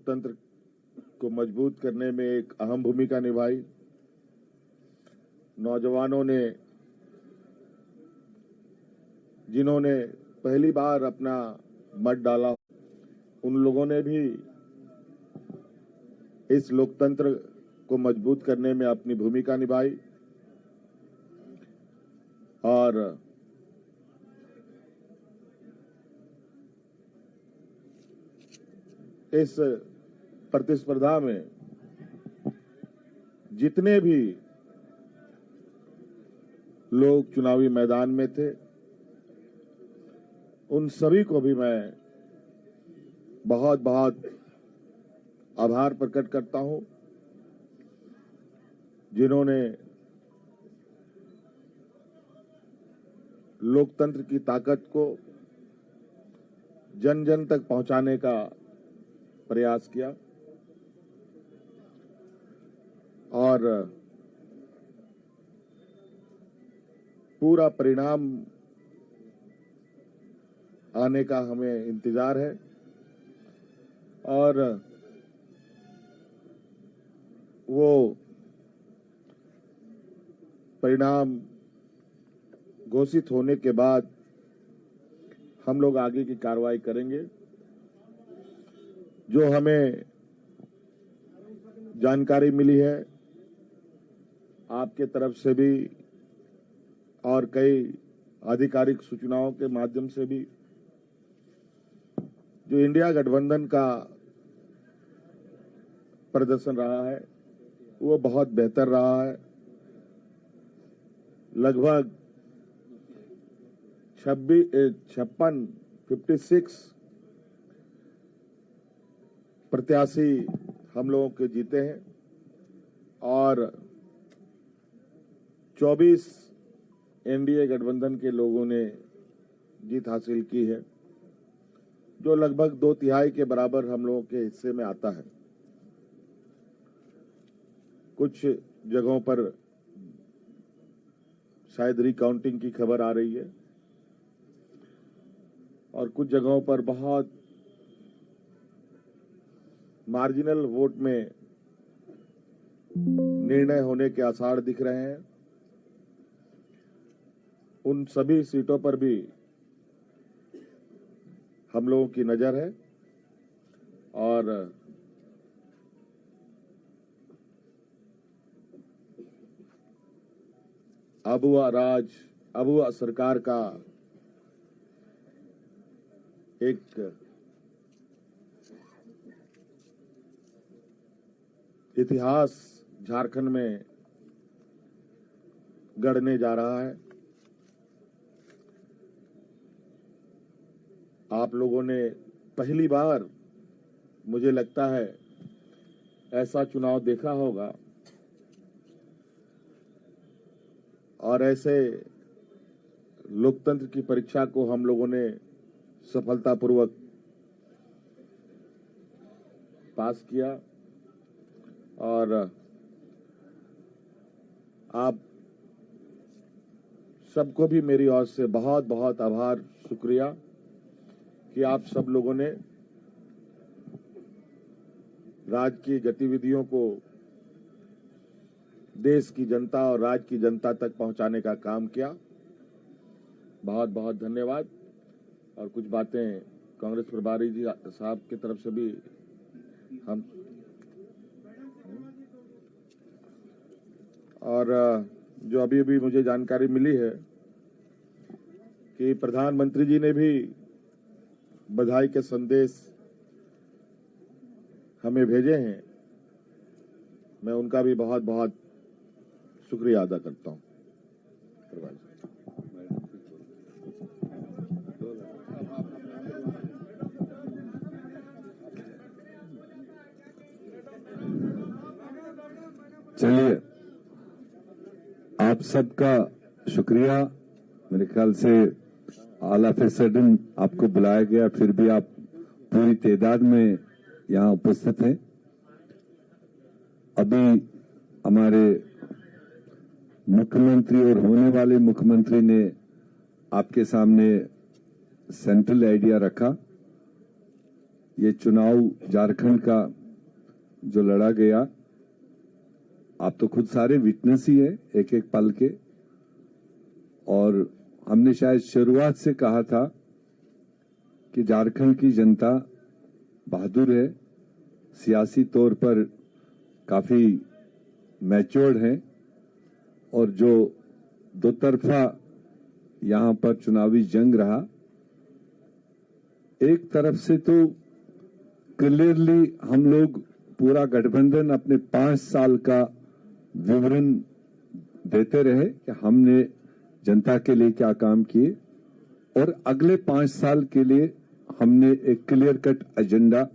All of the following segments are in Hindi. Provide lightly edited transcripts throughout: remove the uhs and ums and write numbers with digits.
लोकतंत्र को मजबूत करने में एक अहम भूमिका निभाई। नौजवानों ने, जिन्होंने पहली बार अपना मत डाला, उन लोगों ने भी इस लोकतंत्र को मजबूत करने में अपनी भूमिका निभाई और इस प्रतिस्पर्धा में जितने भी लोग चुनावी मैदान में थे, उन सभी को भी मैं बहुत बहुत आभार प्रकट करता हूं, जिन्होंने लोकतंत्र की ताकत को जन जन तक पहुंचाने का प्रयास किया और पूरा परिणाम आने का हमें इंतजार है और वो परिणाम घोषित होने के बाद हम लोग आगे की कार्रवाई करेंगे। जो हमें जानकारी मिली है आपके तरफ से भी और कई आधिकारिक सूचनाओं के माध्यम से भी, जो इंडिया गठबंधन का प्रदर्शन रहा है वो बहुत बेहतर रहा है। लगभग 56 प्रत्याशी हम लोगों के जीते हैं और 24 एनडीए गठबंधन के लोगों ने जीत हासिल की है, जो लगभग 2/3 के बराबर हम लोगों के हिस्से में आता है। कुछ जगहों पर शायद रिकाउंटिंग की खबर आ रही है और कुछ जगहों पर बहुत मार्जिनल वोट में निर्णय होने के आसार दिख रहे हैं। उन सभी सीटों पर भी हम लोगों की नजर है और अबुआ सरकार का एक इतिहास झारखंड में गढ़ने जा रहा है। आप लोगों ने पहली बार, मुझे लगता है, ऐसा चुनाव देखा होगा और ऐसे लोकतंत्र की परीक्षा को हम लोगों ने सफलतापूर्वक पास किया और आप सबको भी मेरी ओर से बहुत बहुत आभार, शुक्रिया कि आप सब लोगों ने राज्य की गतिविधियों को देश की जनता और राज्य की जनता तक पहुंचाने का काम किया। बहुत बहुत धन्यवाद। और कुछ बातें कांग्रेस प्रभारी जी साहब की तरफ से भी हम और जो अभी अभी मुझे जानकारी मिली है कि प्रधानमंत्री जी ने भी बधाई के संदेश हमें भेजे हैं। मैं उनका भी बहुत बहुत शुक्रिया अदा करता हूं। चलिए, आप सबका शुक्रिया। मेरे ख्याल से ऑल ऑफ ए सडन आपको बुलाया गया, फिर भी आप पूरी तादाद में यहाँ उपस्थित हैं। अभी हमारे मुख्यमंत्री और होने वाले मुख्यमंत्री ने आपके सामने सेंट्रल आइडिया रखा। ये चुनाव झारखंड का जो लड़ा गया, आप तो खुद सारे विटनेस ही है एक एक पल के। और हमने शायद शुरुआत से कहा था कि झारखंड की जनता बहादुर है, सियासी तौर पर काफी मैच्योर्ड है, और जो दो तरफा यहां पर चुनावी जंग रहा, एक तरफ से तो क्लियरली हम लोग पूरा गठबंधन अपने 5 साल का विवरण देते रहे कि हमने जनता के लिए क्या काम किए, और अगले 5 साल के लिए हमने एक क्लियर कट एजेंडा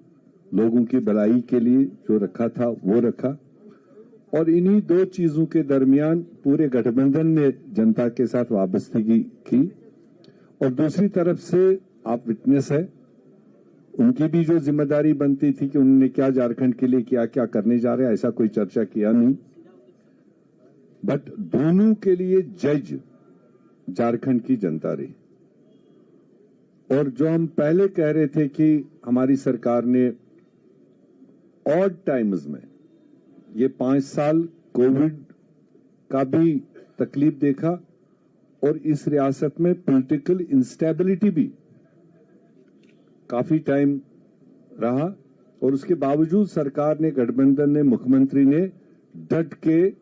लोगों की भलाई के लिए जो रखा था वो रखा। और इन्हीं दो चीजों के दरमियान पूरे गठबंधन ने जनता के साथ वाबस्तगी की। और दूसरी तरफ से आप विटनेस है, उनकी भी जो जिम्मेदारी बनती थी कि उन्होंने क्या झारखंड के लिए क्या क्या करने जा रहे हैं, ऐसा कोई चर्चा किया नहीं। बट दोनों के लिए जज झारखंड की जनता रही। और जो हम पहले कह रहे थे कि हमारी सरकार ने ऑड टाइम्स में ये 5 साल कोविड का भी तकलीफ देखा, और इस रियासत में पॉलिटिकल इंस्टेबिलिटी भी काफी टाइम रहा, और उसके बावजूद सरकार ने, गठबंधन ने, मुख्यमंत्री ने डट के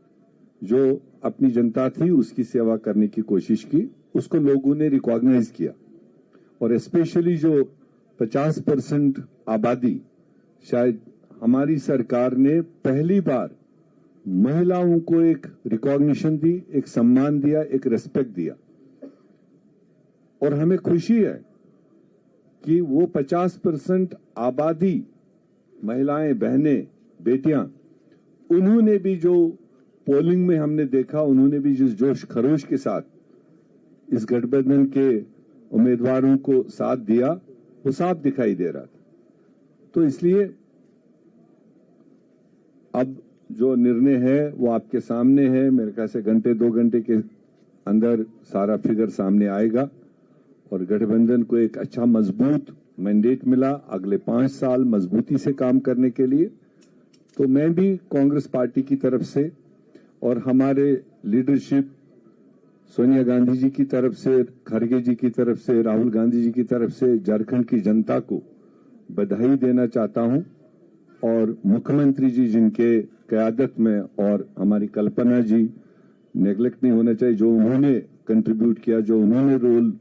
जो अपनी जनता थी उसकी सेवा करने की कोशिश की। उसको लोगों ने रिकॉग्नाइज किया। और स्पेशली जो 50% आबादी, शायद हमारी सरकार ने पहली बार महिलाओं को एक रिकॉग्निशन दी, एक सम्मान दिया, एक रेस्पेक्ट दिया। और हमें खुशी है कि वो 50% आबादी, महिलाएं, बहनें, बेटियां, उन्होंने भी जो पोलिंग में हमने देखा, उन्होंने भी जिस जोश खरोश के साथ इस गठबंधन के उम्मीदवारों को साथ दिया, वो साफ दिखाई दे रहा था। तो इसलिए अब जो निर्णय है वो आपके सामने है। मेरे ख्याल से घंटे 2 घंटे के अंदर सारा फिगर सामने आएगा, और गठबंधन को एक अच्छा मजबूत मैंडेट मिला अगले 5 साल मजबूती से काम करने के लिए। तो मैं भी कांग्रेस पार्टी की तरफ से और हमारे लीडरशिप, सोनिया गांधी जी की तरफ से, खड़गे जी की तरफ से, राहुल गांधी जी की तरफ से झारखंड की जनता को बधाई देना चाहता हूं। और मुख्यमंत्री जी जिनके क़यादत में, और हमारी कल्पना जी, नेग्लेक्ट नहीं होना चाहिए, जो उन्होंने कंट्रीब्यूट किया, जो उन्होंने रोल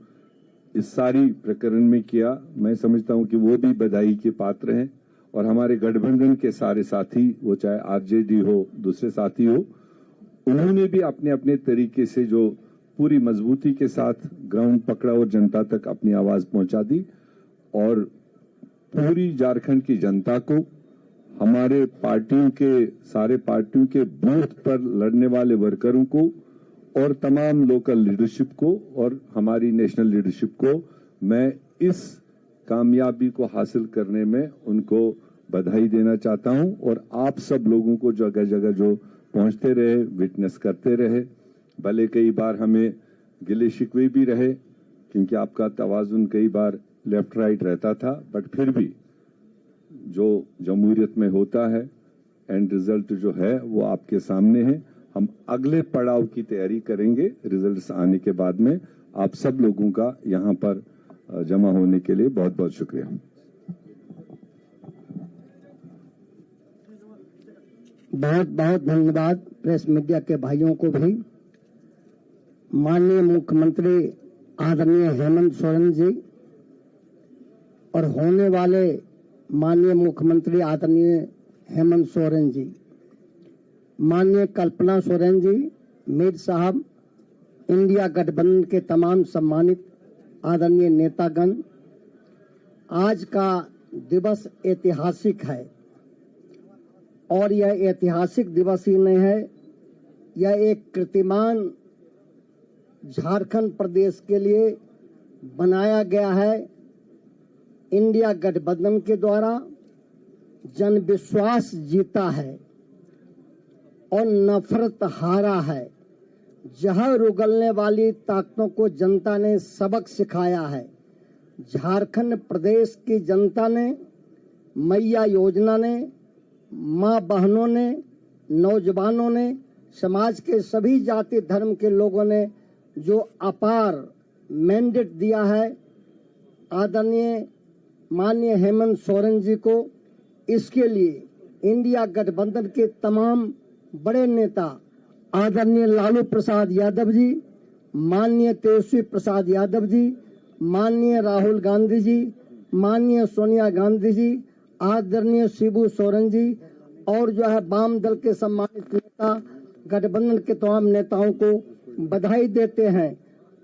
इस सारी प्रकरण में किया, मैं समझता हूं कि वो भी बधाई के पात्र हैं। और हमारे गठबंधन के सारे साथी, वो चाहे आरजेडी हो, दूसरे साथी हो, उन्होंने भी अपने अपने तरीके से जो पूरी मजबूती के साथ ग्राउंड पकड़ा और जनता तक अपनी आवाज पहुंचा दी। और पूरी झारखंड की जनता को, हमारे पार्टियों के, सारे पार्टियों के बूथ पर लड़ने वाले वर्करों को, और तमाम लोकल लीडरशिप को, और हमारी नेशनल लीडरशिप को मैं इस कामयाबी को हासिल करने में उनको बधाई देना चाहता हूं। और आप सब लोगों को जगह जगह जो पहुंचते रहे, विटनेस करते रहे, भले कई बार हमें गिले शिकवे भी रहे क्योंकि आपका तवाजुन कई बार लेफ्ट राइट रहता था, बट फिर भी जो जमहूरियत में होता है, एंड रिजल्ट जो है वो आपके सामने है। हम अगले पड़ाव की तैयारी करेंगे रिजल्ट्स आने के बाद में। आप सब लोगों का यहाँ पर जमा होने के लिए बहुत बहुत शुक्रिया। बहुत बहुत धन्यवाद प्रेस मीडिया के भाइयों को भी। माननीय मुख्यमंत्री आदरणीय हेमंत सोरेन जी और होने वाले माननीय मुख्यमंत्री आदरणीय हेमंत सोरेन जी, माननीय कल्पना सोरेन जी, मीर साहब, इंडिया गठबंधन के तमाम सम्मानित आदरणीय नेतागण, आज का दिवस ऐतिहासिक है। और यह ऐतिहासिक दिवस ही नहीं है, यह एक कीर्तिमान झारखंड प्रदेश के लिए बनाया गया है। इंडिया गठबंधन के द्वारा जन विश्वास जीता है और नफरत हारा है। जहर उगलने वाली ताकतों को जनता ने सबक सिखाया है। झारखंड प्रदेश की जनता ने मैया योजना ने, माँ बहनों ने, नौजवानों ने, समाज के सभी जाति धर्म के लोगों ने जो अपार मैंडेट दिया है आदरणीय माननीय हेमंत सोरेन जी को, इसके लिए इंडिया गठबंधन के तमाम बड़े नेता आदरणीय लालू प्रसाद यादव जी, माननीय तेजस्वी प्रसाद यादव जी, माननीय राहुल गांधी जी, माननीय सोनिया गांधी जी, आदरणीय शिबू सोरेन जी और जो है वाम दल के सम्मानित नेता गठबंधन के तमाम नेताओं को बधाई देते हैं।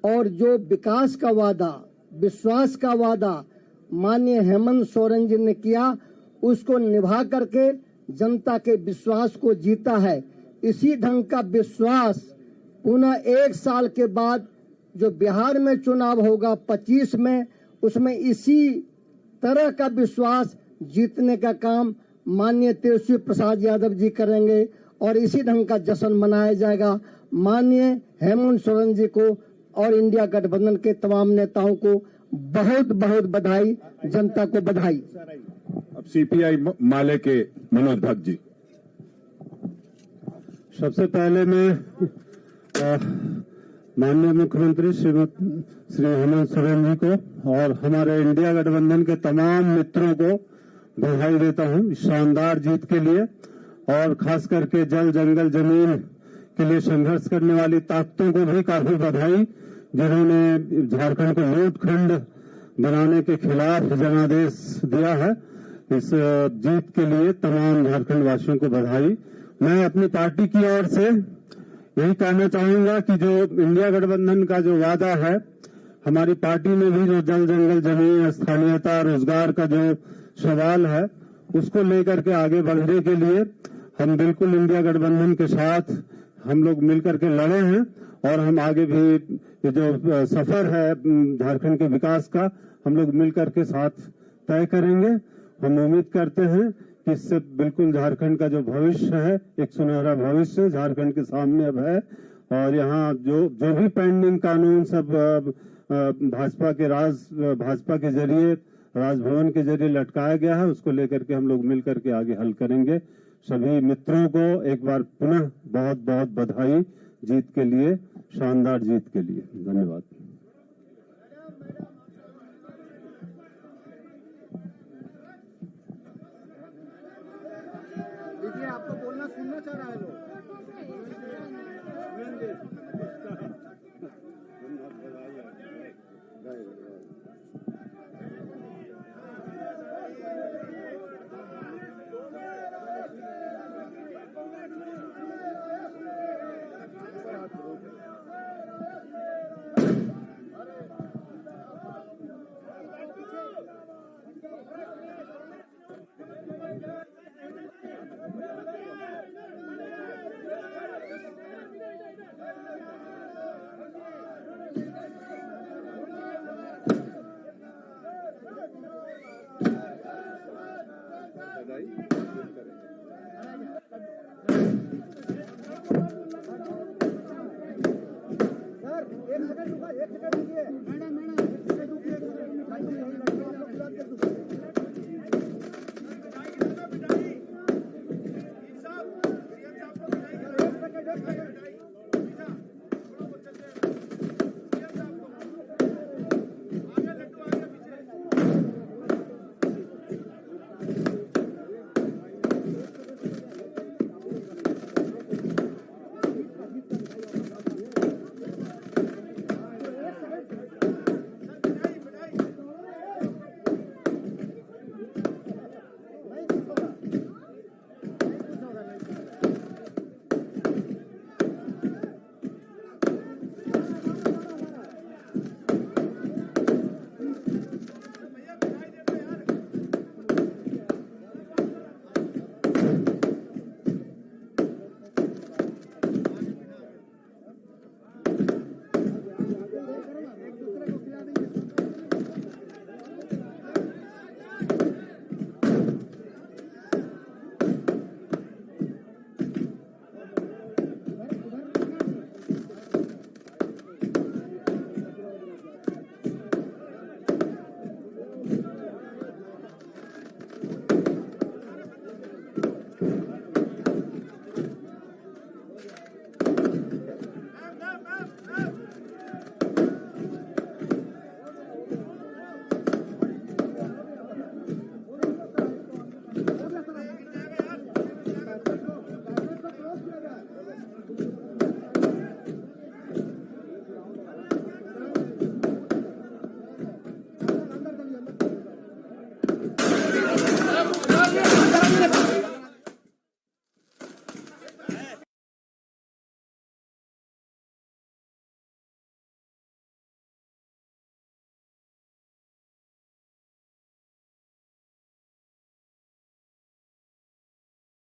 और जो विकास का वादा, विश्वास का वादा माननीय हेमंत सोरेन जी ने किया, उसको निभा करके जनता के विश्वास को जीता है। इसी ढंग का विश्वास पुनः 1 साल के बाद जो बिहार में चुनाव होगा 25 में, उसमें इसी तरह का विश्वास जीतने का काम माननीय तेजस्वी प्रसाद यादव जी करेंगे और इसी ढंग का जश्न मनाया जाएगा। माननीय हेमंत सोरेन जी को और इंडिया गठबंधन के तमाम नेताओं को बहुत बहुत बधाई, जनता को बधाई। अब सीपीआई माले के मनोज भट्ट जी। सबसे पहले मैं माननीय मुख्यमंत्री श्री हेमंत सोरेन जी को और हमारे इंडिया गठबंधन के तमाम मित्रों को बधाई देता हूं शानदार जीत के लिए, और खास करके जल जंगल जमीन के लिए संघर्ष करने वाली ताकतों को भी काफी बधाई, जिन्होंने झारखंड को लूटखंड बनाने के खिलाफ जनादेश दिया है। इस जीत के लिए तमाम झारखंड वासियों को बधाई। मैं अपनी पार्टी की ओर से यही कहना चाहूंगा कि जो इंडिया गठबंधन का जो वादा है, हमारी पार्टी में भी जो जल जंगल जमीन स्थानीयता रोजगार का जो सवाल है, उसको लेकर के आगे बढ़ने के लिए हम बिल्कुल इंडिया गठबंधन के साथ हम लोग मिलकर के लड़े हैं और हम आगे भी ये जो सफर है झारखंड के विकास का, हम लोग मिलकर के साथ तय करेंगे। हम उम्मीद करते हैं कि इससे बिल्कुल झारखंड का जो भविष्य है, एक सुनहरा भविष्य झारखंड के सामने अब है। और यहाँ जो भी पेंडिंग कानून सब भाजपा के जरिए, राजभवन के जरिए लटकाया गया है, उसको लेकर के हम लोग मिलकर के आगे हल करेंगे। सभी मित्रों को एक बार पुनः बहुत बहुत बधाई जीत के लिए, शानदार जीत के लिए। धन्यवाद। देखिए, आपको बोलना सुनना चाह रहा है लोग।